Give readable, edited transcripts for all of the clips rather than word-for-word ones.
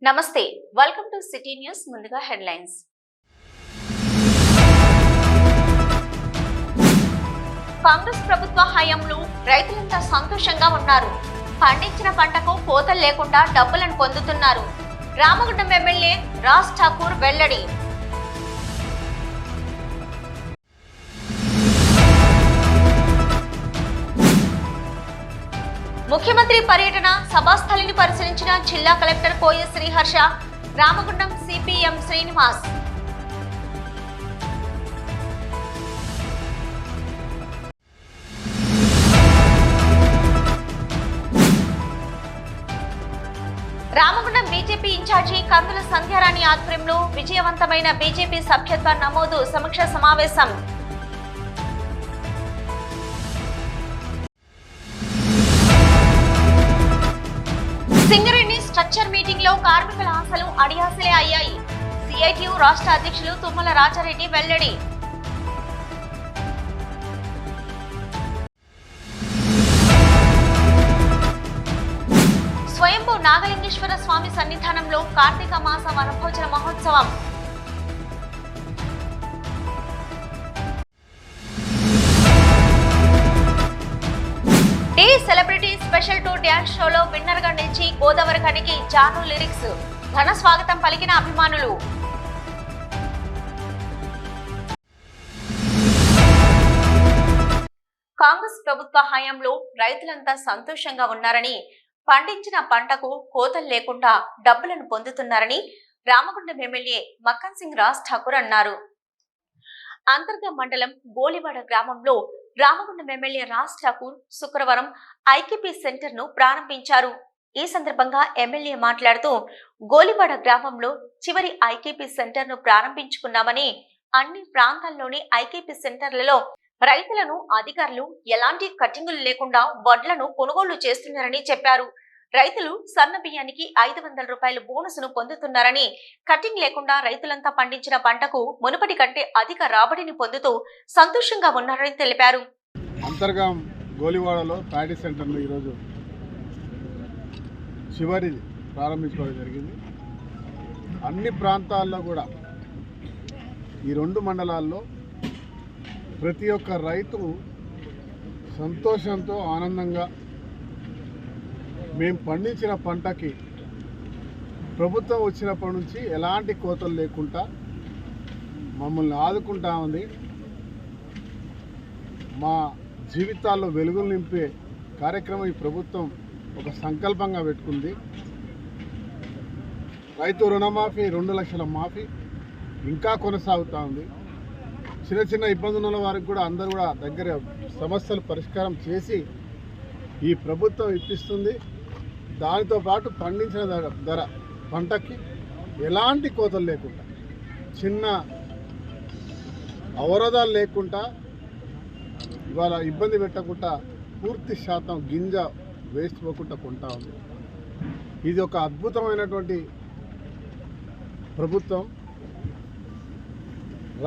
నమస్తే welcome to city news ముందుగా headlines Congress ప్రభుత్వ హయాంలో రైతులంతా సంతోషంగా ఉన్నారు. పండించిన పంటకు కోతలు లేకుండా డబ్బులను పొందుతున్నారు. రామగుండం ఎమ్మెల్యే రాజ్ ఠాకూర్ వెల్లడి. ముఖ్యమంత్రి పర్యటన సభాస్థలిని పరిశీలించిన జిల్లా collector Koya Sriharsha, Ramagundam CPM Srinivas. Ramagundam BJP incharge Kandula Sandhyarani ఆధ్వర్యంలో విజయవంతమైన బీజేపీ సభ్యత్వ నమోదు సమీక్ష సమావేశం. సింగరేణి స్ట్రక్చర్ మీటింగ్ లో కార్మికుల ఆశలు అడియాసలే అయ్యాయి. సిఐటియు రాష్ట్ర అధ్యక్షులు తుమ్మల రాజారెడ్డి వెల్లడి. స్వయంభూ నాగలింగేశ్వర స్వామి సన్నిధానంలో కార్తీక మాస వనభోజన మహోత్సవం. సెలబ్రిటీ స్పెషల్ టూర్ డ్యాన్స్ షోలో విన్నర్ గా నిలిచి గోదావరి ఖనికి జాను లిరిక్స్ ఘన స్వాగతం పలికిన అభిమానులు. కాంగ్రెస్ ప్రభుత్వ హయాంలో రైతులంతా సంతోషంగా ఉన్నారని, పండించిన పంటకు కోతలు లేకుండా డబ్బులను పొందుతున్నారని రామగుండం ఎమ్మెల్యే మక్కన్ సింగ్ రాజ్ ఠాకూర్ అన్నారు. అంతర్గ మండలం గోలివాడ గ్రామంలో రామగుండం ఎమ్మెల్యే రాజ్ ఠాకూర్ శుక్రవారం ఐకేపీ సెంటర్ ను ప్రారంభించారు. ఈ సందర్భంగా ఎమ్మెల్యే మాట్లాడుతూ, గోలివాడ గ్రామంలో చివరి ఐకేపీ సెంటర్ ను ప్రారంభించుకున్నామని, అన్ని ప్రాంతాల్లోని ఐకేపీ సెంటర్లలో రైతులను అధికారులు ఎలాంటి కటింగులు లేకుండా వడ్లను కొనుగోలు చేస్తున్నారని చెప్పారు. రైతులు సన్న బియ్యానికి 500 రూపాయల బోనస్ ను పొందుతున్నారని, కటింగ్ లేకుండా రైతులంతా పండించిన పంటకు మునుపటి కంటే అధిక రాబడిని పొందుతూ సంతోషంగా ఉన్నారని తెలిపారు. అంతర్గా గోలివాడలో ప్యాడీ సెంటర్ను ఈరోజు చివరిది ప్రారంభించుకోవడం జరిగింది. అన్ని ప్రాంతాల్లో కూడా ఈ 2 మండలాల్లో ప్రతి ఒక్క రైతు సంతోషంతో ఆనందంగా మేము పండించిన పంటకి ప్రభుత్వం వచ్చినప్పటి నుంచి ఎలాంటి కోతలు లేకుండా మమ్మల్ని ఆదుకుంటా ఉంది. మా జీవితాల్లో వెలుగులు నింపే కార్యక్రమం ఈ ప్రభుత్వం ఒక సంకల్పంగా పెట్టుకుంది. రైతు రుణమాఫీ 2 లక్షల మాఫీ ఇంకా కొనసాగుతూ ఉంది. చిన్న చిన్న ఇబ్బందులు ఉన్న వారికి కూడా అందరూ కూడా దగ్గర సమస్యలు పరిష్కారం చేసి ఈ ప్రభుత్వం ఇప్పిస్తుంది. దానితో పాటు పండించిన ధర పంటకి ఎలాంటి కోతలు లేకుండా, చిన్న అవరోధాలు లేకుండా, ఇవాళ ఇబ్బంది పెట్టకుండా పూర్తి శాతం గింజ వేస్ట్ పోకుండా కొంటా ఉంది. ఇది ఒక అద్భుతమైనటువంటి ప్రభుత్వం.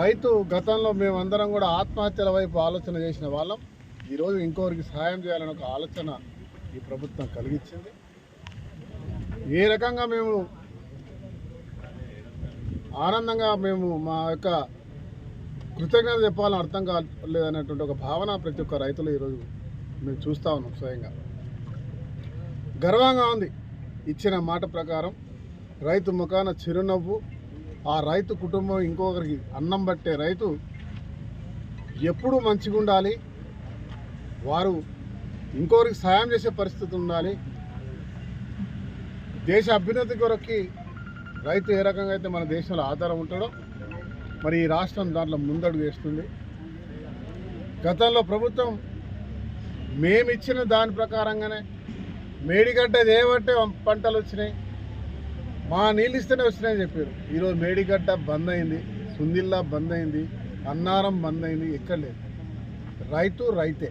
రైతు గతంలో మేమందరం కూడా ఆత్మహత్యల వైపు ఆలోచన చేసిన వాళ్ళం. ఈరోజు ఇంకొకరికి సహాయం చేయాలని ఒక ఆలోచన ఈ ప్రభుత్వం కలిగించింది. ఏ రకంగా మేము ఆనందంగా మా యొక్క కృతజ్ఞత చెప్పాలని అర్థం కాలేదనేటువంటి ఒక భావన ప్రతి ఒక్క రైతులు ఈరోజు మేము చూస్తూ ఉన్నాం. స్వయంగా గర్వంగా ఉంది. ఇచ్చిన మాట ప్రకారం రైతు ముఖాన చిరునవ్వు, ఆ రైతు కుటుంబం ఇంకొకరికి అన్నం పట్టే రైతు ఎప్పుడూ మంచిగా ఉండాలి, వారు ఇంకొకరికి సాయం చేసే పరిస్థితి ఉండాలి. దేశ అభ్యున్నతి కొరకి రైతు ఏ రకంగా అయితే మన దేశంలో ఆధారం ఉంటాడో మరి ఈ రాష్ట్రం దాంట్లో ముందడుగు వేస్తుంది. గతంలో ప్రభుత్వం మేమిచ్చిన దాని ప్రకారంగానే మేడిగడ్డ ఏమంటే పంటలు వచ్చినాయి, మా నీళ్ళు ఇస్తేనే వచ్చినాయని చెప్పారు. ఈరోజు మేడిగడ్డ బంద్ అయింది, సుందిల్లా బంద్ అయింది, అన్నారం బంద్ అయింది. ఎక్కడ లేదు. రైతు రైతే.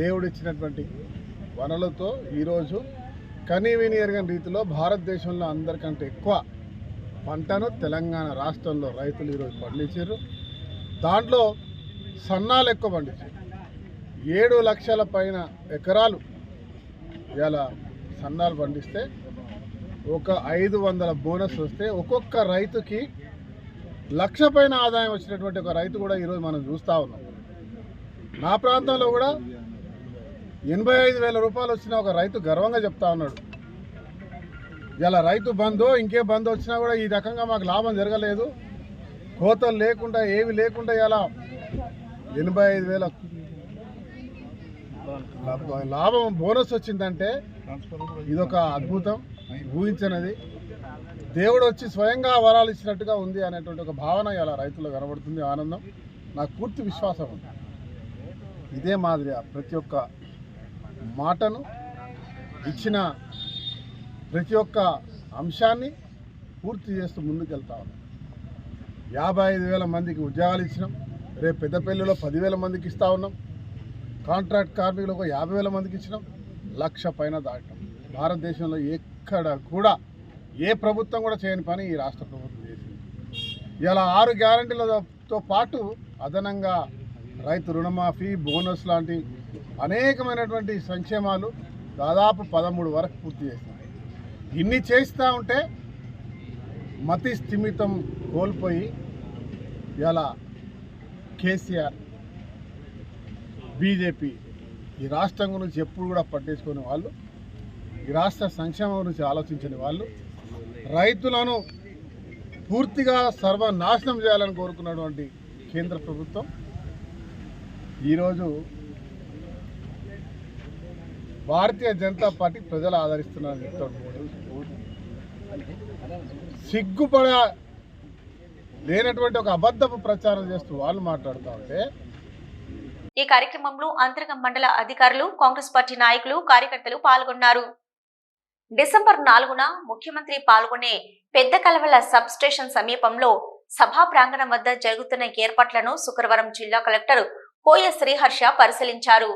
దేవుడు ఇచ్చినటువంటి వనరులతో ఈరోజు కనీవిని ఎరగని రీతిలో భారతదేశంలో అందరికంటే ఎక్కువ పంటను తెలంగాణ రాష్ట్రంలో రైతులు ఈరోజు పండించారు. దాంట్లో సన్నాలు ఎక్కువ పండించారు. 7 లక్షల పైన ఎకరాలు ఇలా సన్నాలు పండిస్తే ఒక 500 బోనస్ వస్తే ఒక్కొక్క రైతుకి 1,00,000 పైన ఆదాయం వచ్చినటువంటి ఒక రైతు కూడా ఈరోజు మనం చూస్తూ ఉన్నాం. నా ప్రాంతంలో కూడా 85,000 రూపాయలు వచ్చిన ఒక రైతు గర్వంగా చెప్తా ఉన్నాడు. ఇలా రైతు బంధు ఇంకే బంధు వచ్చినా కూడా ఈ రకంగా మాకు లాభం జరగలేదు, కోతలు లేకుండా ఏవి లేకుండా ఇలా 85,000 లాభం బోనస్ వచ్చిందంటే ఇదొక అద్భుతం, ఊహించనిది. దేవుడు వచ్చి స్వయంగా వరాలు ఇచ్చినట్టుగా ఉంది అనేటువంటి ఒక భావన ఇలా రైతులు కనబడుతుంది. ఆనందం, నాకు పూర్తి విశ్వాసం ఉంది. ఇదే మాదిరిగా ప్రతి ఒక్క మాటను ఇచ్చిన ప్రతి ఒక్క అంశాన్ని పూర్తి చేస్తూ ముందుకెళ్తా ఉన్నాం. 55,000 మందికి ఉద్యోగాలు ఇచ్చినాం. రేపు పెద్దపల్లిలో 10,000 మందికి ఇస్తూ ఉన్నాం. కాంట్రాక్ట్ కార్మికులకు 50,000 మందికి ఇచ్చినాం. 1,00,000 పైన దాటాం. భారతదేశంలో ఎక్కడ కూడా ఏ ప్రభుత్వం కూడా చేయని పని ఈ రాష్ట్ర ప్రభుత్వం చేసింది. ఇలా 6 గ్యారంటీలతో పాటు అదనంగా రైతు రుణమాఫీ, బోనస్ లాంటి అనేకమైనటువంటి సంక్షేమాలు దాదాపు 13 వరకు పూర్తి చేసినాం. ఇన్ని చేస్తూ ఉంటే మతి స్థిమితం కోల్పోయి ఇలా కేసీఆర్, బీజేపీ ఈ రాష్ట్రం గురించి ఎప్పుడు కూడా పట్టించుకునే వాళ్ళు, ఈ రాష్ట్ర సంక్షేమం గురించి ఆలోచించని వాళ్ళు, రైతులను పూర్తిగా సర్వనాశనం చేయాలని కోరుకున్నటువంటి కేంద్ర ప్రభుత్వం ఈరోజు భారతీయ జనతా పార్టీ ప్రజలు ఆదరిస్తున్నారని చెప్తాడు. సిగ్గుపడ లేనటువంటి ఒక అబద్ధపు ప్రచారం చేస్తూ వాళ్ళు మాట్లాడుతూ ఉంటే ఈ కార్యక్రమంలో అంతర్గం మండల అధికారులు, కాంగ్రెస్ పార్టీ నాయకులు, కార్యకర్తలు పాల్గొన్నారు. డిసెంబర్ 4న ముఖ్యమంత్రి పాల్గొనే పెద్ద కలవల సబ్ స్టేషన్ సమీపంలో సభా ప్రాంగణం వద్ద జరుగుతున్న ఏర్పాట్లను శుక్రవారం జిల్లా కలెక్టర్ కోయ శ్రీహర్ష పరిశీలించారు.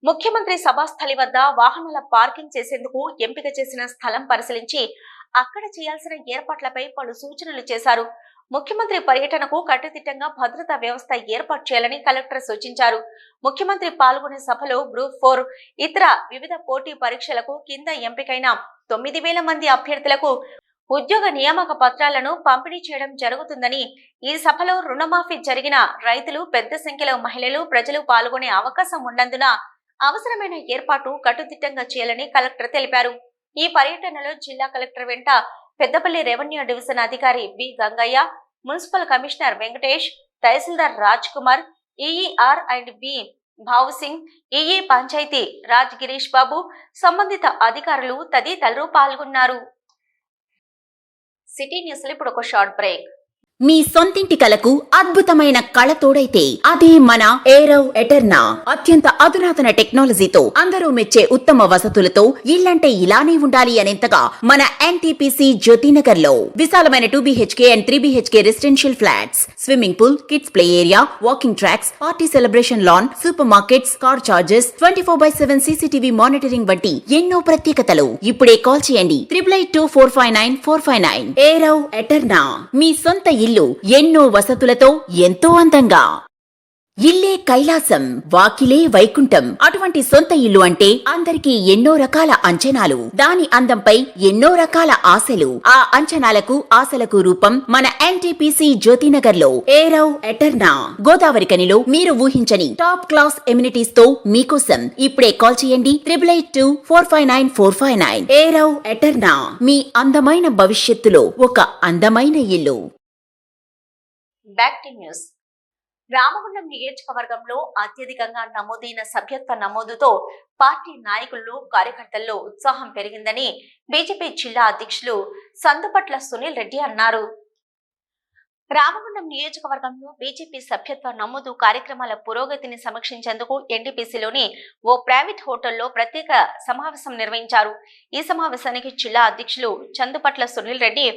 ముఖ్యమంత్రి సభాస్థలి వద్ద వాహనాల పార్కింగ్ చేసేందుకు ఎంపిక చేసిన స్థలం పరిశీలించి అక్కడ చేయాల్సిన ఏర్పాట్లపై పలు సూచనలు చేశారు. ముఖ్యమంత్రి పర్యటనకు కట్టుదిట్టంగా భద్రతా వ్యవస్థ ఏర్పాటు చేయాలని కలెక్టర్ సూచించారు. ముఖ్యమంత్రి పాల్గొనే సభలో గ్రూప్ 4 ఇతర వివిధ పోటీ పరీక్షలకు కింద ఎంపికైన 9,000 మంది అభ్యర్థులకు ఉద్యోగ నియామక పత్రాలను పంపిణీ చేయడం జరుగుతుందని, ఈ సభలో రుణమాఫీ జరిగిన రైతులు, పెద్ద సంఖ్యలో మహిళలు, ప్రజలు పాల్గొనే అవకాశం ఉన్నందున అవసరమైన ఏర్పాటు కట్టుదిట్టంగా చేయాలని కలెక్టర్ తెలిపారు. ఈ పర్యటనలో జిల్లా కలెక్టర్ వెంట పెద్దపల్లి రెవెన్యూ డివిజన్ అధికారి B Gangaiah, municipal commissioner Venkatesh, తహసీల్దార్ Raj Kumar, EE R and B Bhavusingh, EE Panchayati Raj Girish Babu, సంబంధిత అధికారులు తదితరులు పాల్గొన్నారు. సిటీ న్యూస్ లో ఇప్పుడు ఒక షార్ట్ బ్రేక్. మీ సొంతింటి కలకు అద్భుతమైన కళ తోడైతే అదే మన ఏరవ్ ఎటర్నా. అత్యంత అధునాతన టెక్నాలజీతో అందరూ మెచ్చే ఉత్తమ వసతులతో ఇల్లంటే ఇలానే ఉండాలి అనేంతగా మన ఎన్టీపీసీ జ్యోతినగర్ లో విశాలమైన 2 BHK and 3 BHK residential flats, swimming pool, kids play area, walking tracks, party celebration lawn, supermarkets, car charges, 24/7 CCTV monitoring వంటి ఎన్నో ప్రత్యేకతలు. ఇప్పుడే కాల్ చేయండి 882459 ఏరవ్ ఎటర్నా. మీ సొంత ఇల్లు ఎన్నో వసతులతో ఎంతో అందంగా. ఇల్లే కైలాసం, వాకిలే వైకుంఠం. అటువంటి సొంత ఇల్లు అంటే అందరికీ ఎన్నో రకాల అంచనాలు, దాని అందంపై ఎన్నో రకాల ఆశలు. ఆ అంచనాలకు ఆశలకు రూపం మన ఎన్టీపీసీ జ్యోతినగర్ లో ఏరవ్ ఎటర్నా. గోదావరి కనిలో మీరు ఊహించని టాప్ క్లాస్ ఎమ్యూనిటీస్ తో మీకోసం ఇప్పుడే కాల్ చేయండి 882459 ఏరవ్ ఎటర్నా. మీ అందమైన భవిష్యత్తులో ఒక అందమైన ఇల్లు. Back to news. రామగుండం నియోజకవర్గంలో అత్యధికంగా నమోదైన సభ్యత్వ నమోదుతో పార్టీ నాయకుల్లో, కార్యకర్తల్లో ఉత్సాహం పెరిగిందని బీజేపీ జిల్లా అధ్యక్షులు సందుపట్ల సునీల్ రెడ్డి అన్నారు. రామగుండం నియోజకవర్గంలో బీజేపీ సభ్యత్వ నమోదు కార్యక్రమాల పురోగతిని సమీక్షించేందుకు ఎన్టీపీసీలోని ఓ ప్రైవేట్ హోటల్లో ప్రత్యేక సమావేశం నిర్వహించారు. ఈ సమావేశానికి జిల్లా అధ్యక్షులు చందుపట్ల సునీల్ రెడ్డి,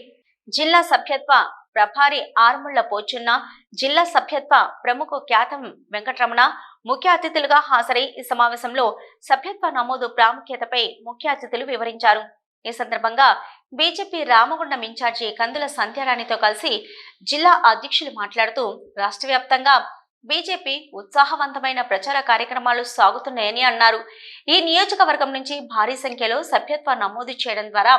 జిల్లా సభ్యత్వ ప్రభారి ఆర్ముళ్ల పోచున్న, జిల్లా సభ్యత్వ ప్రముఖ ఖ్యాతం వెంకటరమణ ముఖ్య అతిథులుగా హాజరై ఈ సమావేశంలో సభ్యత్వ నమోదు ప్రాముఖ్యతపై ముఖ్య అతిథులు వివరించారు. ఈ సందర్భంగా బీజేపీ రామగుండం ఇన్ఛార్జి కందుల సంధ్యారాణితో కలిసి జిల్లా అధ్యక్షులు మాట్లాడుతూ రాష్ట్ర వ్యాప్తంగా బీజేపీ ఉత్సాహవంతమైన ప్రచార కార్యక్రమాలు సాగుతున్నాయని అన్నారు. ఈ నియోజకవర్గం నుంచి భారీ సంఖ్యలో సభ్యత్వ నమోదు చేయడం ద్వారా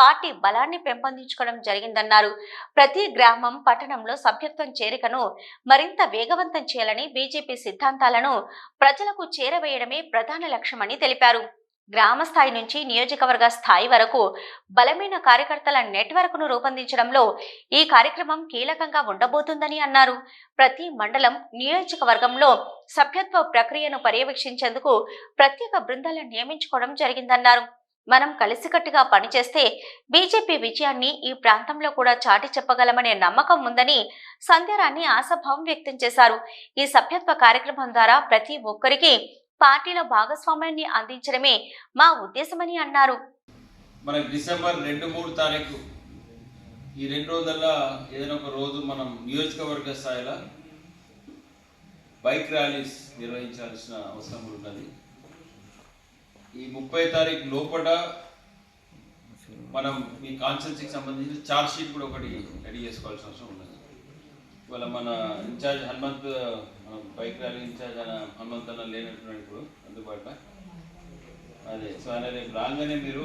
పార్టీ బలాన్ని పెంపొందించుకోవడం జరిగిందన్నారు. ప్రతి గ్రామం పట్టణంలో సభ్యత్వం చేరికను మరింత వేగవంతం చేయాలని, బీజేపీ సిద్ధాంతాలను ప్రజలకు చేరవేయడమే ప్రధాన లక్ష్యమని తెలిపారు. గ్రామ స్థాయి నుంచి నియోజకవర్గ స్థాయి వరకు బలమైన కార్యకర్తల నెట్వర్క్ ను రూపొందించడంలో ఈ కార్యక్రమం కీలకంగా ఉండబోతుందని అన్నారు. ప్రతి మండలం, నియోజకవర్గంలో సభ్యత్వ ప్రక్రియను పర్యవేక్షించేందుకు ప్రత్యేక బృందాలను నియమించుకోవడం జరిగిందన్నారు. మనం కలిసికట్టుగా పనిచేస్తే బీజేపీ విజయాన్ని ఈ ప్రాంతంలో కూడా చాటి చెప్పగలమనే నమ్మకం ఉందని సంధ్యారాణి ఆశాభావం వ్యక్తం చేశారు. ఈ సభ్యత్వ కార్యక్రమం ద్వారా ప్రతి ఒక్కరికి పార్టీలో భాగస్వామ్యాన్ని అందించడమే మా ఉద్దేశమని అన్నారు. మనకి డిసెంబర్ 2-3 తారీఖు ఈ 2 రోజుల్లో ఏదైనా ఒక రోజు మనం నియోజకవర్గ స్థాయిలో బైక్ ర్యాలీస్ నిర్వహించాల్సిన అవసరం ఉన్నది. ఈ 30 తారీఖు లోపల మనం మీ కాన్స్టిట్యున్సీకి సంబంధించిన చార్జ్ షీట్ కూడా ఒకటి రెడీ చేసుకోవాల్సిన అవసరం ఉన్నది. ఇవాళ మన ఇన్ఛార్జ్ హనుమంత్, మన బైక్ ర్యాలీ ఇన్ఛార్జ్ హనుమంత్ అన్న లేనట్టున్నాడు ఇప్పుడు అందుబాటులో. అదే సో ఆయన రేపు రాగానే మీరు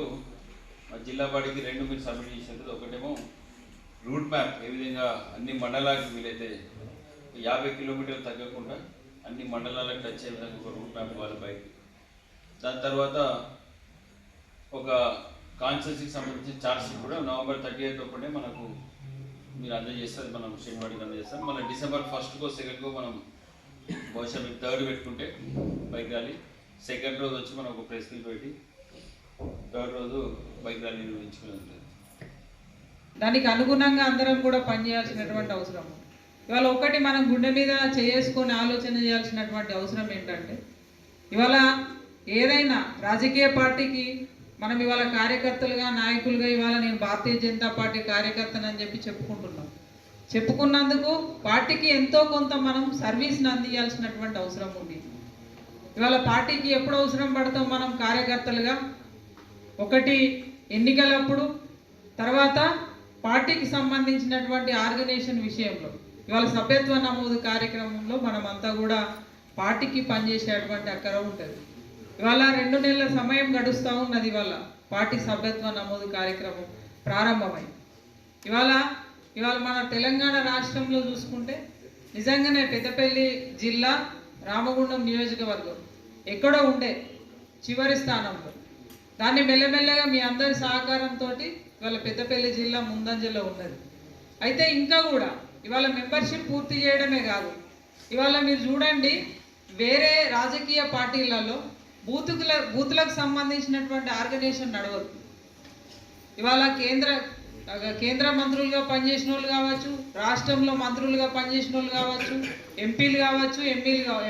మా జిల్లా బాడీకి 2 మీరు సబ్మిట్ చేసినట్టు, ఒకటేమో రూట్ మ్యాప్ ఏ విధంగా అన్ని మండలాలకు వీలైతే 50 కిలోమీటర్లు తగ్గకుండా అన్ని మండలాలకు టచ్ అయ్యే విధంగా ఒక రూట్ మ్యాప్ వాళ్ళ బైక్. దాని తర్వాత ఒక కాన్స్టిట్యున్సీకి సంబంధించిన ఛార్జ్ షీట్ కూడా నవంబర్ 30 ఒకటే మనకు మీరు అందజేస్తారు, మనం స్టేట్ బాడీకి అందజేస్తాం. మళ్ళీ డిసెంబర్ 1కో 2కో మనం బహుశా మీరు 3rd పెట్టుకుంటే బైక్ ర్యాలీ, 2nd రోజు వచ్చి మనం ఒక ప్రెస్ మీట్ పెట్టి 3rd రోజు బైక్ ర్యాలీ నిర్వహించుకుని ఉంటుంది. దానికి అనుగుణంగా అందరం కూడా పనిచేయాల్సినటువంటి అవసరం. ఇవాళ ఒకటి మనం గుండె మీద చేసుకొని ఆలోచన చేయాల్సినటువంటి అవసరం ఏంటంటే, ఇవాళ ఏదైనా రాజకీయ పార్టీకి మనం ఇవాళ కార్యకర్తలుగా, నాయకులుగా ఇవాళ నేను భారతీయ జనతా పార్టీ కార్యకర్తనని చెప్పి చెప్పుకుంటున్నాం. చెప్పుకున్నందుకు పార్టీకి ఎంతో కొంత మనం సర్వీస్ని అందించాల్సినటువంటి అవసరం ఉంది. ఇవాళ పార్టీకి ఎప్పుడు అవసరం పడతాం మనం కార్యకర్తలుగా? ఒకటి ఎన్నికలప్పుడు, తర్వాత పార్టీకి సంబంధించినటువంటి ఆర్గనైజేషన్ విషయంలో. ఇవాళ సభ్యత్వ నమోదు కార్యక్రమంలో మనమంతా కూడా పార్టీకి పనిచేసేటువంటి అక్కర ఉంటుంది. ఇవాళ 2 నెలల సమయం గడుస్తూ ఉన్నది. ఇవాళ పార్టీ సభ్యత్వ నమోదు కార్యక్రమం ప్రారంభమై ఇవాళ మన తెలంగాణ రాష్ట్రంలో చూసుకుంటే నిజంగానే పెద్దపల్లి జిల్లా రామగుండం నియోజకవర్గం ఎక్కడో ఉండే చివరి స్థానంలో, దాన్ని మెల్లమెల్లగా మీ అందరి సహకారంతో ఇవాళ పెద్దపల్లి జిల్లా ముందంజలో ఉన్నది. అయితే ఇంకా కూడా ఇవాళ మెంబర్షిప్ పూర్తి చేయడమే కాదు, ఇవాళ మీరు చూడండి వేరే రాజకీయ పార్టీలలో బూతులకు సంబంధించినటువంటి ఆర్గనైజేషన్ నడవదు. ఇవాళ కేంద్ర మంత్రులుగా పనిచేసిన వాళ్ళు కావచ్చు, రాష్ట్రంలో మంత్రులుగా పనిచేసిన వాళ్ళు కావచ్చు, ఎంపీలు కావచ్చు,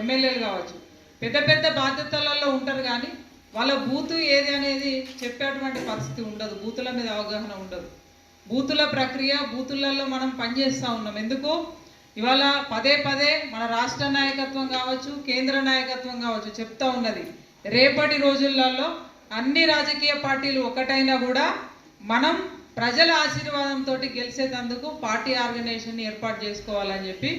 ఎమ్మెల్యేలు కావచ్చు, పెద్ద పెద్ద బాధ్యతలలో ఉంటారు. కానీ వాళ్ళ బూతు ఏది అనేది చెప్పేటువంటి పరిస్థితి ఉండదు, బూతుల మీద అవగాహన ఉండదు. బూతుల ప్రక్రియ, బూతులలో మనం పనిచేస్తూ ఉన్నాం. ఎందుకు ఇవాళ పదే మన రాష్ట్ర నాయకత్వం కావచ్చు, కేంద్ర నాయకత్వం కావచ్చు చెప్తా ఉన్నది, రేపటి రోజులలో అన్ని రాజకీయ పార్టీలు ఒకటైనా కూడా మనం ప్రజల ఆశీర్వాదంతో గెలిచేందుకు పార్టీ ఆర్గనైజేషన్ ఏర్పాటు చేసుకోవాలని చెప్పి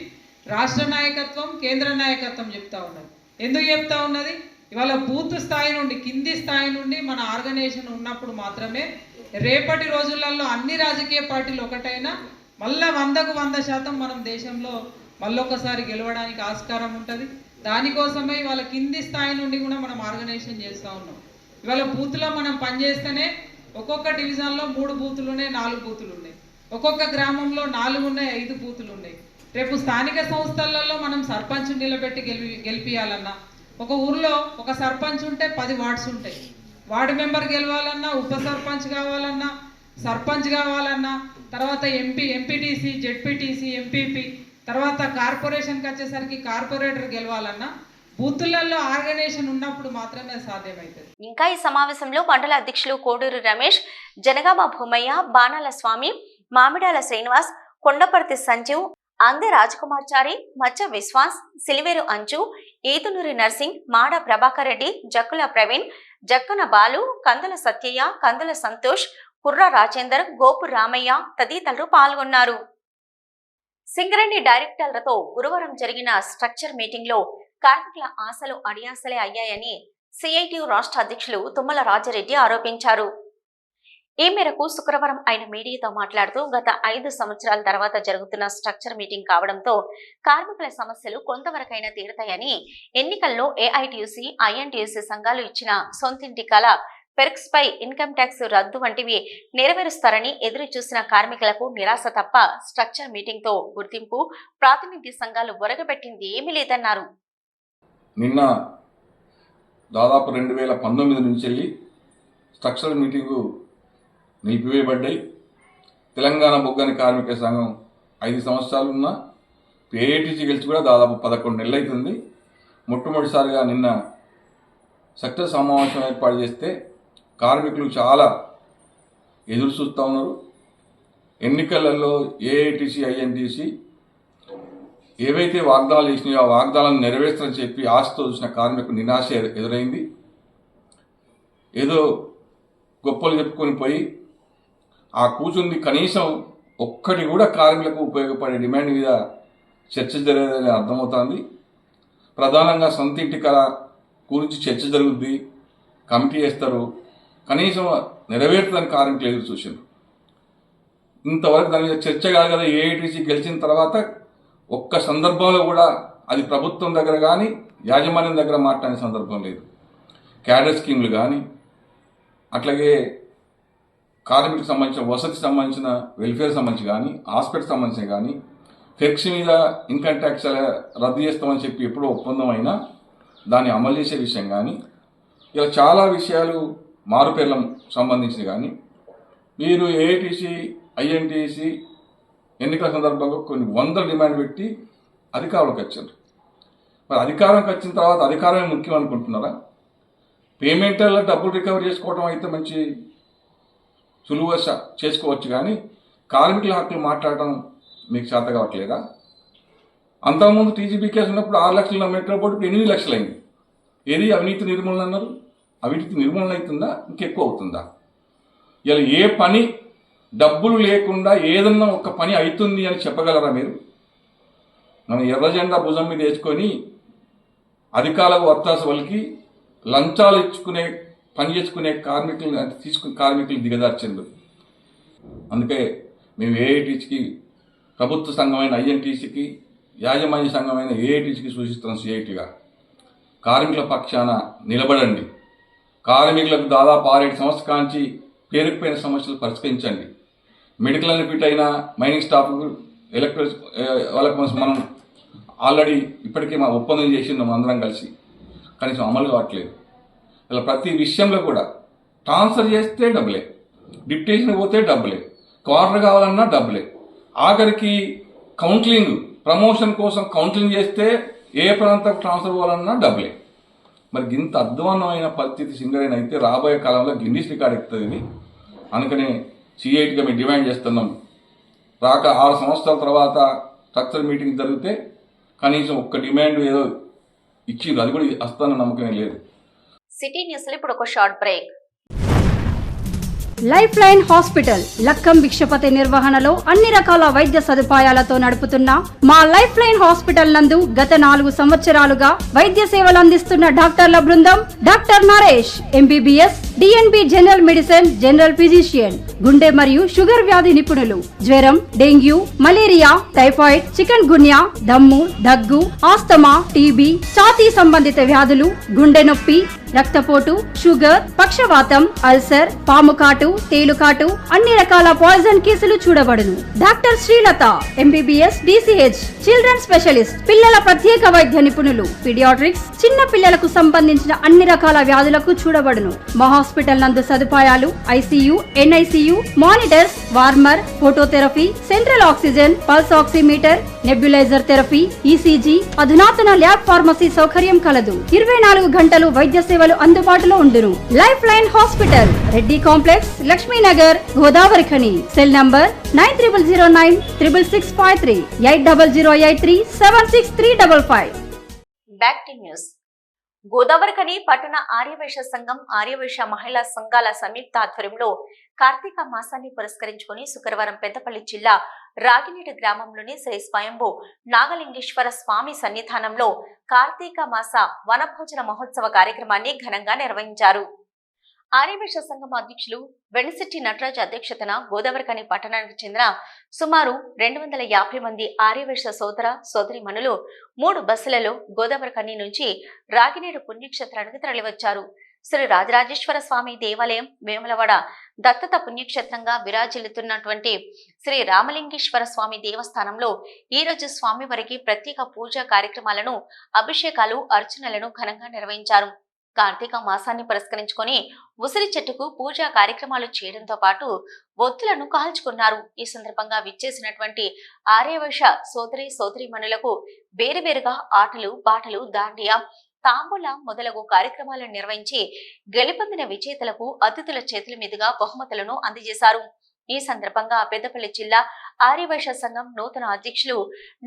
రాష్ట్ర నాయకత్వం, కేంద్ర నాయకత్వం చెప్తా ఉన్నది. ఎందుకు చెప్తా ఉన్నది? ఇవాళ బూత్ స్థాయి నుండి, కింది స్థాయి నుండి మన ఆర్గనైజేషన్ ఉన్నప్పుడు మాత్రమే రేపటి రోజులలో అన్ని రాజకీయ పార్టీలు ఒకటైనా మళ్ళా 100% మనం దేశంలో మళ్ళొకసారి గెలవడానికి ఆస్కారం ఉంటుంది. దానికోసమే ఇవాళ కింది స్థాయి నుండి కూడా మనం ఆర్గనైజేషన్ చేస్తూ ఉన్నాం. ఇవాళ బూత్లో మనం పనిచేస్తేనే ఒక్కొక్క డివిజన్లో 3 బూతులు ఉన్నాయి, 4 బూతులు ఉన్నాయి, ఒక్కొక్క గ్రామంలో 4 ఉన్నాయి, 5 బూతులు ఉన్నాయి. రేపు స్థానిక సంస్థలలో మనం సర్పంచ్ నిలబెట్టి గెలిపియాలన్నా, ఒక ఊర్లో ఒక సర్పంచ్ ఉంటే 10 వార్డ్స్ ఉంటాయి. వార్డు మెంబర్ గెలవాలన్నా, ఉప సర్పంచ్ కావాలన్నా, సర్పంచ్ కావాలన్నా, తర్వాత ఎంపీటీసీ, జెడ్పీటీసీ, ఎంపీపీ, తర్వాత కార్పొరేషన్కి వచ్చేసరికి కార్పొరేటర్ గెలవాలన్నా బూతులలో ఆర్గనైజేషన్ ఉన్నప్పుడు మాత్రమే సాధ్యమవుతుంది. ఇంకా ఈ సమావేశంలో మండల అధ్యక్షులు కోడూరు రమేష్, జనగామ భూమయ్య, బాణాల స్వామి, మామిడాల శ్రీనివాస్, కొండపర్తి సంజీవ్, అందే రాజకుమార్చారి, మచ్చ విశ్వాస్, సిలివేరు అంచు, ఈదునూరి నర్సింగ్, మాడ ప్రభాకర్ రెడ్డి, జక్కుల ప్రవీణ్, జక్కన బాలు, కందుల సత్యయ్య, కందుల సంతోష్, కుర్ర రాజేందర్, గోపు రామయ్య తదితరులు పాల్గొన్నారు. సింగరేణి డైరెక్టర్లతో గురువారం జరిగిన స్ట్రక్చర్ మీటింగ్ లో కార్మికుల ఆశలు అడియాసలే అయ్యాయని సిఐటియు రాష్ట్ర అధ్యక్షులు తుమ్మల రాజారెడ్డి ఆరోపించారు. ఈ మేరకు శుక్రవారం ఆయన మీడియాతో మాట్లాడుతూ గత 5 సంవత్సరాల తర్వాత జరుగుతున్న స్ట్రక్చర్ మీటింగ్ కావడంతో కార్మికుల సమస్యలు కొంతవరకైనా తీరుతాయని, ఎన్నికల్లో ఏఐటీయూసీ, ఐఎన్టీయూసీ సంఘాలు ఇచ్చిన సొంతింటి కళ పెర్క్స్ పై ఇన్కమ్ ట్యాక్స్ రద్దు వంటివి నెరవేరుస్తారని ఎదురు చూసిన కార్మికులకు నిరాశ తప్ప స్ట్రక్చర్ మీటింగ్ తో గుర్తింపు, ప్రాతినిధ్య సంఘాలు ఒరగబెట్టింది ఏమీ లేదన్నారు. నిన్న దాదాపు 2019 నుంచి వెళ్ళి స్ట్రక్చరల్ మీటింగు నిలిపివేయబడ్డాయి. తెలంగాణ బొగ్గని కార్మిక సంఘం 5 సంవత్సరాలు ఉన్న ఏఐటీసీ గెలిచి కూడా దాదాపు 11 నెలలు అవుతుంది. మొట్టమొదటిసారిగా నిన్న సెక్టర్ సమావేశం ఏర్పాటు చేస్తే కార్మికులు చాలా ఎదురు చూస్తూ ఉన్నారు. ఎన్నికలలో ఏఐటీసీ, ఐఎన్టీసీ ఏవైతే వాగ్దానాలు చేసినాయో ఆ వాగ్దానాలను నెరవేర్చాలని చెప్పి ఆశతో చూసిన కార్మికులు నిరాశ ఎదురైంది. ఏదో గొప్పలు చెప్పుకొని పోయి ఆ కూర్చుంది కనీసం ఒక్కటి కూడా కార్మికులకు ఉపయోగపడే డిమాండ్ మీద చర్చ జరగదని అర్థమవుతుంది. ప్రధానంగా సొంతింటి కళ గురించి చర్చ జరుగుద్ది, కమిటీ వేస్తారు, కనీసం నెరవేరుతుందని కార్మికులు ఎదురు చూసింది. ఇంతవరకు దాని మీద చర్చ కాదు కదా. ఏఐటీసీ గెలిచిన తర్వాత ఒక్క సందర్భంలో కూడా అది ప్రభుత్వం దగ్గర కానీ యాజమాన్యం దగ్గర మాట్లాడిన సందర్భం లేదు. క్యాడర్ స్కీమ్లు కానీ, అట్లాగే కార్మికులకు సంబంధించిన వసతికి సంబంధించిన వెల్ఫేర్ సంబంధించి కానీ, హాస్పిటల్ సంబంధించిన కానీ, ఫెక్స్ మీద ఇన్కమ్ ట్యాక్స్ రద్దు చేస్తామని చెప్పి ఎప్పుడో ఒప్పందం అయినా దాన్ని అమలు చేసే విషయం కానీ, ఇలా చాలా విషయాలు మారుపేర్ల సంబంధించిన కానీ మీరు ఏఐటీసీ, ఐఎన్టీసీ ఎన్నికల సందర్భంగా కొన్ని వందల డిమాండ్ పెట్టి అధికారంలోకి వచ్చారు. మరి అధికారంకి వచ్చిన తర్వాత అధికారమే ముఖ్యం అనుకుంటున్నారా? పేమెంట్లలో డబ్బులు రికవర్ చేసుకోవడం అయితే మంచి సులువుగా చేసుకోవచ్చు, కానీ కార్మికుల హక్కులు మాట్లాడటం మీకు చేత కావట్లేదా? అంతకుముందు టీజీపీ కేసు ఉన్నప్పుడు 6 లక్షలు నమ్మేట పోటీ 8 లక్షలు అయింది. ఏది అవినీతి నిర్మూలన అన్నారు? అవినీతి నిర్మూలన అవుతుందా? ఇంకెక్కువ అవుతుందా? ఇలా ఏ పని డబ్బులు లేకుండా ఏదన్నా ఒక పని అవుతుంది అని చెప్పగలరా మీరు? మనం ఎర్ర జెండా భుజం మీద వేసుకొని అధికారులకు వత్తాస వాళ్ళకి లంచాలు ఇచ్చుకునే పని చేసుకునే కార్మికులు దిగదార్చిండు. అందుకే మేము ఏఐటీసీకి, ప్రభుత్వ సంఘమైన ఐఎన్టీసీకి, యాజమాన్య సంఘమైన ఏఐటీసీకి సూచిస్తున్నాం. సిఐటిగా కార్మికుల పక్షాన నిలబడండి. కార్మికులకు దాదాపు 6-7 సంవత్సరాల నుంచి పేరుకుపోయిన సమస్యలు పరిష్కరించండి. మెడికల్ అని ఫిట్ అయిన మైనింగ్ స్టాఫ్, ఎలక్ట్రిక్ వాళ్ళకి మనం ఆల్రెడీ ఇప్పటికే మా ఒప్పందం చేసిందాం అందరం కలిసి, కనీసం అమలు కావట్లేదు. ఇలా ప్రతి విషయంలో కూడా ట్రాన్స్ఫర్ చేస్తే డబ్బులే, డిప్యుటేషన్ పోతే డబ్బులే, క్వార్టర్ కావాలన్నా డబ్బులే, ఆఖరికి కౌన్సిలింగ్ ప్రమోషన్ కోసం కౌన్సిలింగ్ చేస్తే ఏ ప్రాంతం ట్రాన్స్ఫర్ పోవాలన్నా డబ్బులే. మరి ఇంత అధ్వాన్నమైన పరిస్థితి సింగరేణి అయితే రాబోయే కాలంలో గిన్నీస్ రికార్డ్ ఎక్కుతుంది. అందుకనే సిఐటిగా మేము డిమాండ్ చేస్తున్నాం. రాక 6 సంవత్సరాల తర్వాత స్ట్రక్చర్ మీటింగ్ జరిగితే కనీసం ఒక్క డిమాండ్ ఏదో ఇచ్చింది, అది కూడా వస్తానన్న నమ్మకమే లేదు. సిటీ న్యూస్ లో ఇప్పుడు ఒక short break. Life line hospital Lakkam Bhikshapathi నిర్వహణలో అన్ని రకాల వైద్య సదుపాయాలతో నడుపుతున్న మా లైఫ్ లైన్ హాస్పిటల్ నందు గత 4 సంవత్సరాలుగా వైద్య సేవలు అందిస్తున్న డాక్టర్ల బృందం doctor Naresh MBBS, DNB general medicine, general physician, గుండె మరియు షుగర్ వ్యాధి నిపుణులు, జ్వరం, డెంగ్యూ, మలేరియా, టైఫాయిడ్, చికెన్ గున్యా, దమ్ము, దగ్గు, ఆస్తమా, టీబీ, ఛాతీ సంబంధిత వ్యాధులు, గుండె నొప్పి, రక్తపోటు, షుగర్, పక్షవాతం, అల్సర్, పాముకాటు, తేలుకాటు, అన్ని రకాల పాయిజన్ కేసులు చూడబడును. Doctor Srilatha MBBS, DCH, children specialist, పిల్లల ప్రత్యేక వైద్య నిపుణులు, పీడియాట్రిక్స్, చిన్న పిల్లలకు సంబంధించిన అన్ని రకాల వ్యాధులకు చూడబడును. మా హాస్పిటల్ నందు సదుపాయాలు ICU, NICU, monitors, warmer, phototherapy, central oxygen, pulse oximeter, nebulizer therapy, ECG, అధునాతన ల్యాబ్ ఫార్మసీ సౌకర్యం కలదు. 24 గంటలు వైద్య సేవలు అందుబాటులో ఉండును. Life line hospital, Reddy complex, Lakshminagar, Godavari Khani. Cell number 93096653, 8008376355. Back to news. Godavari Khani పట్టణ ఆర్యవైశ్య సంఘం, ఆర్యవైశ్య మహిళా సంఘాల సంయుక్త ఆధ్వర్యంలో కార్తీక మాసాన్ని పురస్కరించుకుని శుక్రవారం పెద్దపల్లి జిల్లా రాగినీటి గ్రామంలోని శ్రీ స్వయంభూ నాగలింగేశ్వర స్వామి సన్నిధానంలో కార్తీక మాస వనభోజన మహోత్సవ కార్యక్రమాన్ని ఘనంగా నిర్వహించారు. ఆర్యవైశ్య సంఘం అధ్యక్షులు వెనిశెట్టి నటరాజ్ అధ్యక్షతన గోదావరిఖని పట్టణానికి చెందిన సుమారు 250 మంది ఆర్యవైశ్య సోదర సోదరీమణులు 3 బస్సులలో గోదావరిఖని నుంచి రాగినేడు పుణ్యక్షేత్రానికి తరలివచ్చారు. శ్రీ రాజరాజేశ్వర స్వామి దేవాలయం వేములవాడ దత్తత పుణ్యక్షేత్రంగా విరాజిల్లుతున్నటువంటి శ్రీ రామలింగేశ్వర స్వామి దేవస్థానంలో ఈ రోజు స్వామివారికి ప్రత్యేక పూజా కార్యక్రమాలను, అభిషేకాలు, అర్చనలను ఘనంగా నిర్వహించారు. కార్తీక మాసాన్ని పురస్కరించుకొని ఉసిరి చెట్టుకు పూజా కార్యక్రమాలు చేయడంతో పాటు ఒత్తులను కాల్చుకున్నారు. ఈ సందర్భంగా విచ్చేసినటువంటి ఆర్యవైశ్య సోదరీమణులకు వేరువేరుగా ఆటలు, పాటలు, దాండియా, తాంబూల మొదలగు కార్యక్రమాలను నిర్వహించి గెలుపొందిన విజేతలకు అతిథుల చేతుల మీదుగా బహుమతులను అందజేశారు. ఈ సందర్భంగా పెద్దపల్లి జిల్లా ఆర్యవైశ్య సంఘం నూతన అధ్యక్షులు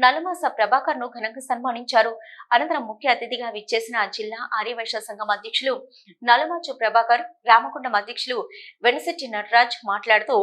నలుమాస ప్రభాకర్ ను ఘనంగా సన్మానించారు. అనంతరం ముఖ్య అతిథిగా విచ్చేసిన జిల్లా ఆర్యవైశ్య సంఘం అధ్యక్షులు నలుమాచు ప్రభాకర్, రామగుండం అధ్యక్షులు వెనిశెట్టి నటరాజ్ మాట్లాడుతూ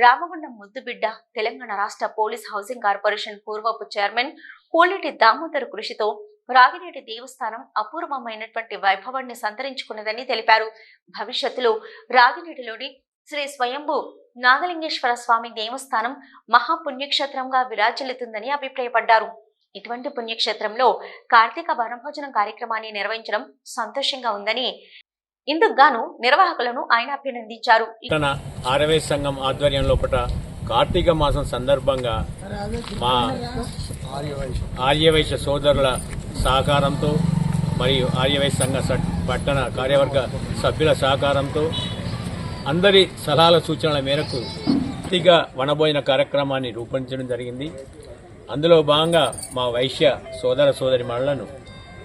రామగుండం ముద్దుబిడ్డ తెలంగాణ రాష్ట్ర పోలీస్ హౌసింగ్ కార్పొరేషన్ పూర్వపు చైర్మన్ కోలేటి దామోదర్ కృషితో రాగినేటి దేవస్థానం అపూర్వమైనటువంటి వైభవాన్ని సంతరించుకున్నదని తెలిపారు. భవిష్యత్తులో రాగినేటిలోని శ్రీ స్వయంభూ నాగలింగేశ్వర స్వామి దేవస్థానం మహాపుణ్యక్షేత్రంగా విరాజిల్లుతుందని అభిప్రాయపడ్డారు. ఇటువంటి పుణ్యక్షేత్రంలో కార్తీక వనభోజనం కార్యక్రమాన్ని నిర్వహించడం సంతోషంగా ఉందని, ఇందుకు గాను నిర్వాహకులను ఆయన అభినందించారు. ఆర్యవైశ్య సంఘం ఆధ్వర్యంలో కార్తీక మాసం సందర్భంగా మా ఆర్యవైశ్య సోదరుల సహకారంతో మరియు ఆర్యవైశ్య సంఘ పట్టణ కార్యవర్గ సభ్యుల సహకారంతో అందరి సలహాల సూచనల మేరకు కార్తీక వనభోజన కార్యక్రమాన్ని రూపొందించడం జరిగింది. అందులో భాగంగా మా వైశ్య సోదరీమణులను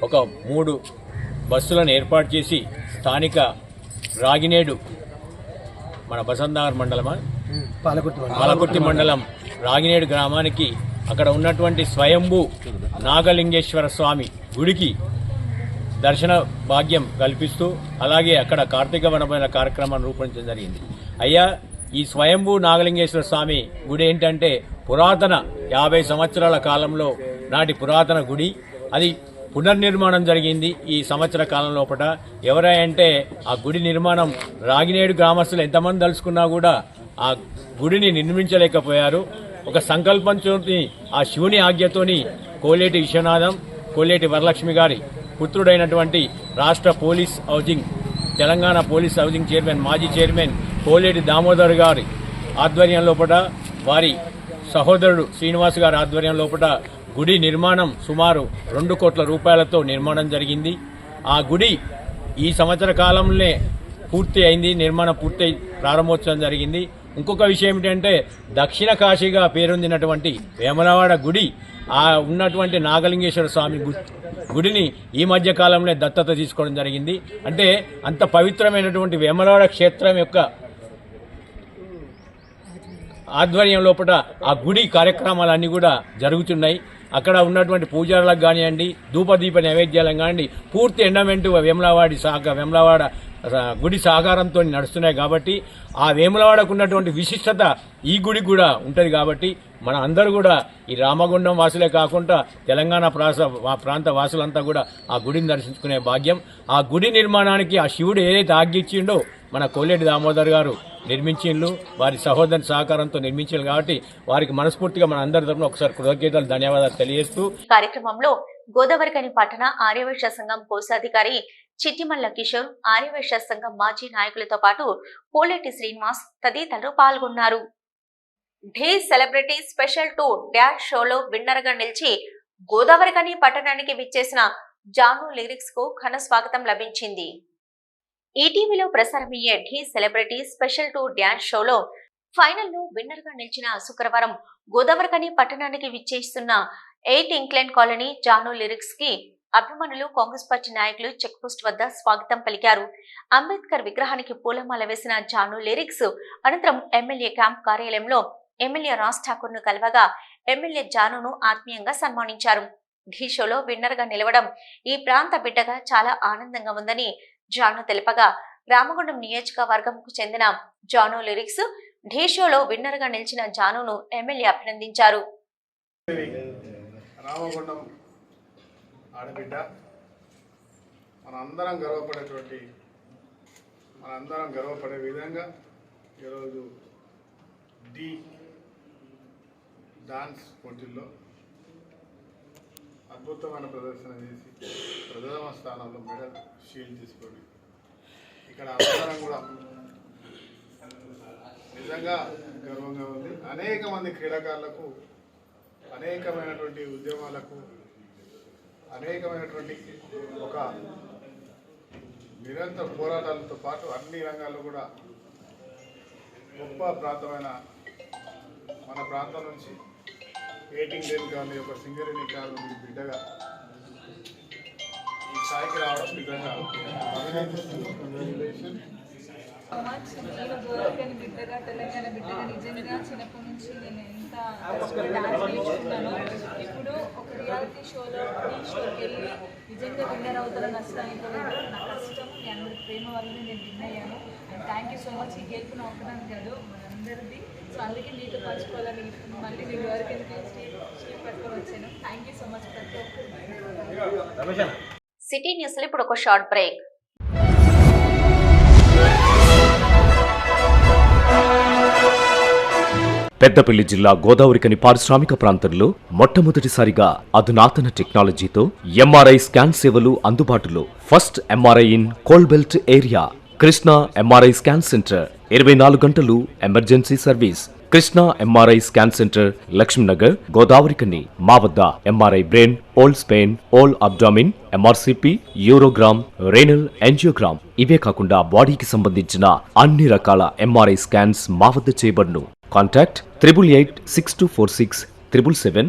ఒక 3 బస్సులను ఏర్పాటు చేసి స్థానిక రాగినేడు మన బసంతనగర్ మండలమా పాలకుర్తి మండలం రాగినేడు గ్రామానికి అక్కడ ఉన్నటువంటి స్వయంభూ నాగలింగేశ్వర స్వామి గుడికి దర్శన భాగ్యం కల్పిస్తూ అలాగే అక్కడ కార్తీక వనభోజన కార్యక్రమాన్ని రూపొందించడం జరిగింది. అయ్యా, ఈ స్వయంభూ నాగలింగేశ్వర స్వామి గుడి ఏంటంటే పురాతన 50 సంవత్సరాల కాలంలో నాటి పురాతన గుడి. అది పునర్నిర్మాణం జరిగింది ఈ సంవత్సర కాలం లోపల. ఎవరంటే ఆ గుడి నిర్మాణం రాగినేడు గ్రామస్తులు ఎంతమంది తలుచుకున్నా కూడా ఆ గుడిని నిర్మించలేకపోయారు. ఒక సంకల్పంతో ఆ శివుని ఆజ్ఞతోని కోలేటి విశ్వనాథం, కోలేటి వరలక్ష్మి గారి పుత్రుడైనటువంటి రాష్ట్ర police housing, Telangana police housing chairman, మాజీ చైర్మన్ కోలేటి దామోదర్ గారి ఆధ్వర్యం లోపల, వారి సహోదరుడు శ్రీనివాస్ గారి ఆధ్వర్యం లోపల గుడి నిర్మాణం సుమారు 2 కోట్ల రూపాయలతో నిర్మాణం జరిగింది. ఆ గుడి ఈ సంవత్సర కాలంలోనే పూర్తి అయింది, నిర్మాణం పూర్తి ప్రారంభోత్సవం జరిగింది. ఇంకొక విషయం ఏంటంటే దక్షిణ కాశీగా పేరొందినటువంటి వేములవాడ గుడి, ఆ ఉన్నటువంటి నాగలింగేశ్వర స్వామి గుడిని ఈ మధ్య కాలంలో దత్తత తీసుకోవడం జరిగింది. అంటే అంత పవిత్రమైనటువంటి వేములవాడ క్షేత్రం యొక్క ఆధ్వర్యం లోపల ఆ గుడి కార్యక్రమాలన్నీ కూడా జరుగుతున్నాయి. అక్కడ ఉన్నటువంటి పూజారులకు కానివ్వండి, ధూపదీప నైవేద్యాలకు కానివ్వండి, పూర్తి ఎండమెంట్ వేములవాడ గుడి సహకారంతో నడుస్తున్నాయి. కాబట్టి ఆ వేములవాడకు ఉన్నటువంటి విశిష్టత ఈ గుడి కూడా ఉంటుంది. కాబట్టి మన అందరూ కూడా ఈ రామగుండం వాసులే కాకుండా తెలంగాణ ప్రాంత వాసులంతా కూడా ఆ గుడిని దర్శించుకునే భాగ్యం. ఆ గుడి నిర్మాణానికి ఆ శివుడు ఏదైతే ఆజ్ఞించిండో మన కోలేటి దామోదర్ గారు నిర్మించిండ్రు, వారి సహోదరుని సహకారంతో నిర్మించారు. కాబట్టి వారికి మనస్ఫూర్తిగా మన అందరి తరఫున ఒకసారి కృతజ్ఞతలు, ధన్యవాదాలు తెలియజేస్తూ కార్యక్రమంలో గోదావరిఖని పట్టణ ఆర్యవైశ్య సంఘం కోశాధికారి చిట్టిమల్ల కిషోర్, ఆర్యవైశ్య సంఘం మాజీ నాయకులతో పాటు కోలేటి శ్రీనివాస్ తదితరులు పాల్గొన్నారు. ఢీ సెలబ్రిటీ స్పెషల్ టూ డాష్ షోలో విన్నర్ గా నిలిచి గోదావరిఖని పట్టణానికి విచ్చేసిన జాను లిరిక్స్ కు ఘన స్వాగతం లభించింది. ఈటీవీలో ప్రసారమయ్యే ఢీ సెలబ్రిటీ స్పెషల్ టూ డాన్స్ షోలో ఫైనల్ లో విన్నర్ గా నిలిచిన శుక్రవారం గోదావరిఖని పట్టణానికి విచ్చేస్తున్న 8 ఇంక్లైన్ కాలనీ జాను లిరిక్స్ కి అభిమానులు, కాంగ్రెస్ పార్టీ నాయకులు చెక్ పోస్ట్ వద్ద స్వాగతం పలికారు. అంబేద్కర్ విగ్రహానికి పూలమాల వేసిన జాను లిరిక్స్ అనంతరం ఎమ్మెల్యే క్యాంప్ కార్యాలయంలో ఎమ్మెల్యే రాజ్ ఠాకూర్ ను కలవగా ఎమ్మెల్యే జానును ఆత్మీయంగా సన్మానించారు. ఢీ షోలో విన్నర్ గా నిలవడం ఈ ప్రాంత బిడ్డగా చాలా ఆనందంగా ఉందని జాను తెలుపగా, రామగుండం నియోజకవర్గంకు చెందిన జాను లిరిక్స్ ఢీ షోలో విన్నర్ గా నిలిచిన జానును ఎమ్మెల్యే అభినందించారు. రామగుండం ఆడబిడ్డ, మన అందరం గర్వపడేటువంటి మనందరం గర్వపడే విధంగా ఈరోజు డాన్స్ పోటీల్లో అద్భుతమైన ప్రదర్శన చేసి ప్రథమ స్థానంలో మెడల్ షీల్డ్ తీసుకొని ఇక్కడ అందరం కూడా నిజంగా గర్వంగా ఉంది. అనేక మంది క్రీడాకారులకు అనేకమైనటువంటి ఉద్యమాలకు అనేకమైనటువంటి ఒక నిరంతర పోరాటాలతో పాటు అన్ని రంగాల్లో కూడా గొప్ప ప్రాంతమైన మన ప్రాంతం నుంచి ఏటింగ్ డేన్ కానీ ఒక సింగరేణి కార్మికుడి బిడ్డగా ఈ స్థాయికి రావడం నిజంగా కంగ్రాచులేషన్. నేను గోరకని బిడ్డగా తెలంగాణ బిడ్డగా నిజంగా చిన్నప్పటి నుంచి నేను ఎంత డాన్స్ నేర్చుకున్నానో ఇప్పుడు ఒక రియాలిటీ షోకి వెళ్ళి నిజంగా విన్నర్ అవుతారని అసలు అనుకోలేదు. నా కష్టం మీ అందరి ప్రేమ వల్లనే నేను విన్ అయ్యాను. And thank you so much. ఈ గెలుపు నవ్వడానికి కాదు మనందరిది. సో అందుకే మీతో పంచుకోవాలని మళ్ళీ నేను గోరకని స్టేట్ పట్టుకొని వచ్చాను. థ్యాంక్ యూ సో మచ్ ప్రతి ఒక్కరు. సిటీ న్యూస్లో ఇప్పుడు ఒక షార్ట్ బ్రేక్. పెద్దపల్లి జిల్లా గోదావరికని పారిశ్రామిక ప్రాంతంలో మొట్టమొదటిసారిగా అధునాతన టెక్నాలజీతో ఎంఆర్ఐ స్కాన్ సేవలు అందుబాటులో. First MRI in coal belt area. Krishna MRI scan centre 24 గంటలు emergency service. Krishna MRI scan centre, Lakshminagar, Godavarikhani. మా వద్ద MRI brain, whole spine, whole abdomen, MRCP, urogram, renal angiogram, ఇవే కాకుండా బాడీకి సంబంధించిన అన్ని రకాల ఎంఆర్ఐ స్కాన్స్ మా వద్ద చేయబడును. Contact 8886246777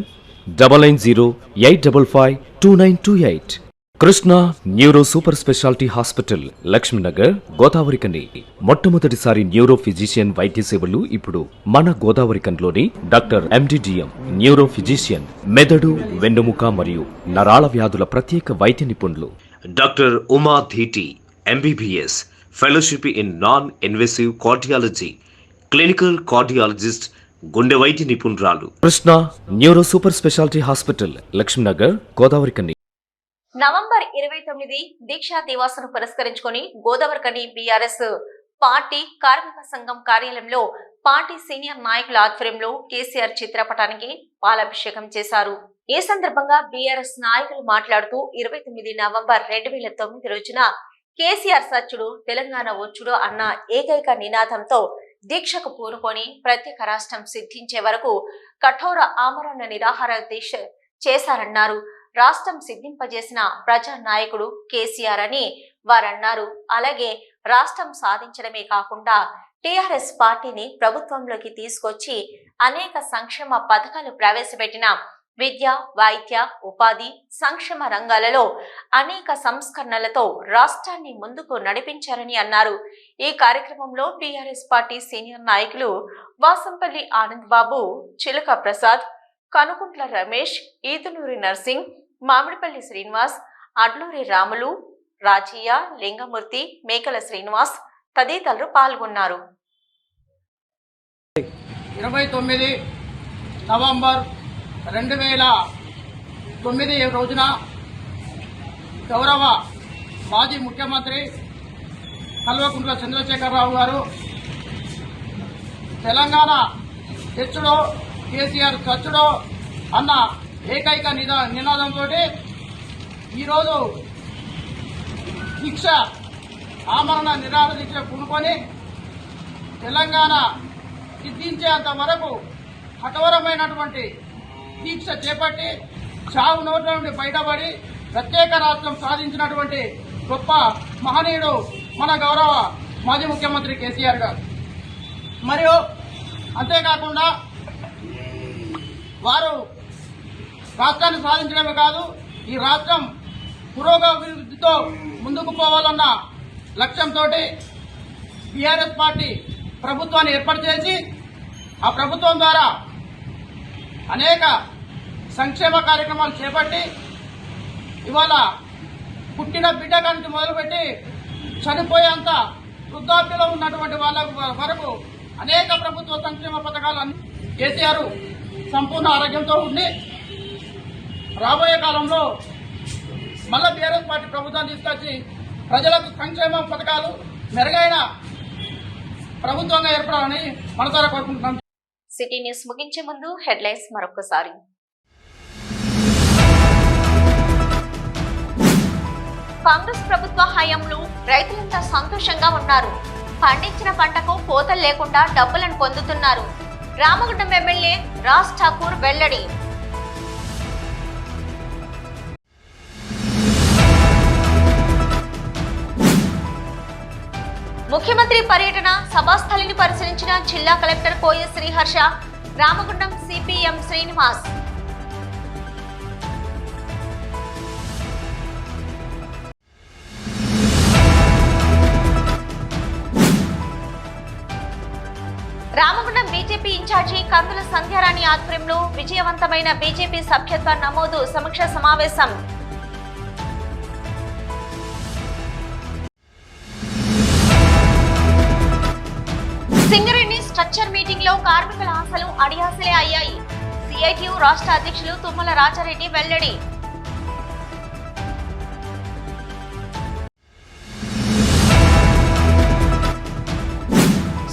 99085552928. Krishna neuro super speciality hospital, Lakshminagar, Godavarikhani. మొట్టమొదటిసారి న్యూరో ఫిజిషియన్ వైద్య సేవలు ఇప్పుడు మన గోదావరికన్లోని డాక్టర్ ఎండిడిఎం న్యూరో ఫిజిషియన్, మెదడు, వెన్నుముక మరియు నరాల వ్యాధుల ప్రత్యేక వైద్య నిపుణులు. Doctor Uma Dheeti MBBS, fellowship in non invasive cardiology, clinical cardiologist, గుండె వైద్య నిపుణురాలు. Krishna neuro super speciality hospital, Lakshminagar, Godavarikhani. November 29 Diksha దివాస్ను పురస్కరించుకొని గోదావరికని బీఆర్ఎస్ పార్టీ కార్మిక సంఘం కార్యాలయంలో పార్టీ సీనియర్ నాయకుల ఆధ్వర్యంలో కేసీఆర్ చిత్రపటానికి పాలాభిషేకం చేశారు. ఈ సందర్భంగా బీఆర్ఎస్ నాయకులు మాట్లాడుతూ 29 నవంబర్ 2009 రోజున కేసీఆర్ సచ్చుడు తెలంగాణ వచ్చుడు అన్న ఏకైక నినాదంతో దీక్షకు పూనుకొని ప్రత్యేక రాష్ట్రం సిద్ధించే వరకు కఠోర ఆమరణ నిరాహార దీక్ష చేశారన్నారు. రాష్ట్రం సిద్ధింపజేసిన ప్రజా నాయకుడు కేసీఆర్ అని వారన్నారు. అలాగే రాష్ట్రం సాధించడమే కాకుండా టీఆర్ఎస్ పార్టీని ప్రభుత్వంలోకి తీసుకొచ్చి అనేక సంక్షేమ పథకాలు ప్రవేశపెట్టిన విద్య, వైద్య, ఉపాధి, సంక్షేమ రంగాలలో అనేక సంస్కరణలతో రాష్ట్రాన్ని ముందుకు నడిపించారని అన్నారు. ఈ కార్యక్రమంలో టీఆర్ఎస్ పార్టీ సీనియర్ నాయకులు వాసంపల్లి ఆనంద్ బాబు, చిలక ప్రసాద్, కనుకుంట్ల రమేష్, ఈదునూరి నర్సింగ్, మామిడిపల్లి శ్రీనివాస్, అడ్లూరి రాములు, రాజయ్య, లింగమూర్తి, మేకల శ్రీనివాస్ తదితరులు పాల్గొన్నారు. 29 నవంబర్ 2009 రోజున గౌరవ మాజీ ముఖ్యమంత్రి కల్వకుంట్ల చంద్రశేఖరరావు గారు తెలంగాణ తెచ్చుడో కేసీఆర్ చచ్చుడో అన్న ఏకైక నినాదంతో ఈరోజు దీక్ష ఆమరణ నిరాహార దీక్ష పూనుకొని తెలంగాణ సిద్ధించేంత వరకు కఠోరమైనటువంటి దీక్ష చేపట్టి చావు నోట్ల నుండి బయటపడి ప్రత్యేక రాష్ట్రం సాధించినటువంటి గొప్ప మహనీయుడు మన గౌరవ మాజీ ముఖ్యమంత్రి కేసీఆర్ గారు. మరియు అంతేకాకుండా వారు రాష్ట్రాన్ని సాధించడమే కాదు, ఈ రాష్ట్రం పురోగతితో ముందుకు పోవాలన్న లక్ష్యంతో టీఆర్ఎస్ పార్టీ ప్రభుత్వాన్ని ఏర్పాటు చేసి ఆ ప్రభుత్వం ద్వారా అనేక సంక్షేమ కార్యక్రమాలు చేపట్టి ఇవాళ పుట్టిన బిడ్డ నుంచి మొదలుపెట్టి చనిపోయేంత వృద్ధాప్యలో ఉన్నటువంటి వాళ్ళ వరకు అనేక ప్రభుత్వ సంక్షేమ పథకాలు కేసీఆర్ సంపూర్ణ ఆరోగ్యంతో ఉండి రాబోయే కాలంలో మళ్ళా టీఆర్ఎస్ పార్టీ ప్రభుత్వాన్ని తీసుకొచ్చి ప్రజలకు సంక్షేమ పథకాలు మెరుగైన ప్రభుత్వంగా ఏర్పడాలని మనసారా కోరుకుంటున్నాం. సిటీ న్యూస్ ముగించే ముందు హెడ్లైన్స్ మరొకసారి. కాంగ్రెస్ ప్రభుత్వ హయాంలో రైతులంతా సంతోషంగా ఉన్నారు. పండించిన పంటకు కోతలు లేకుండా డబ్బులను పొందుతున్నారు. రామగుండం ఎమ్మెల్యే రాజ్ ఠాకూర్ వెల్లడి. ముఖ్యమంత్రి పర్యటన సభాస్థలిని పరిశీలించిన జిల్లా collector Koya Sriharsha, Ramagundam CPM Srinivas. Ramagundam BJP incharge Kandula Sandhyarani ఆధ్వర్యంలో విజయవంతమైన బీజేపీ సభ్యత్వ నమోదు సమీక్ష సమావేశం. సింగరేణి స్ట్రక్చర్ మీటింగ్ లో కార్మికుల ఆశలు అడియాసలే అయ్యాయి. సిఐటియు రాష్ట్ర అధ్యక్షులు తుమ్మల రాజారెడ్డి వెల్లడి.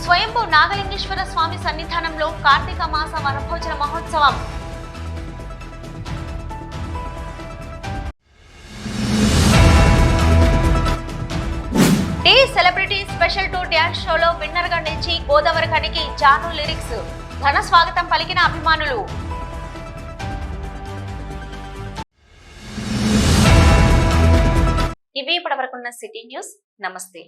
స్వయంభూ నాగలింగేశ్వర స్వామి సన్నిధానంలో కార్తీక మాస వనభోజన మహోత్సవం. Day celebrity special two dance షోలో విన్నర్ గా నిలిచి గోదావరి ఖనికి జాను లిరిక్స్ ఘన స్వాగతం పలికిన అభిమానులు. ఇవి ఇప్పటివరకున్న సిటీ న్యూస్. నమస్తే.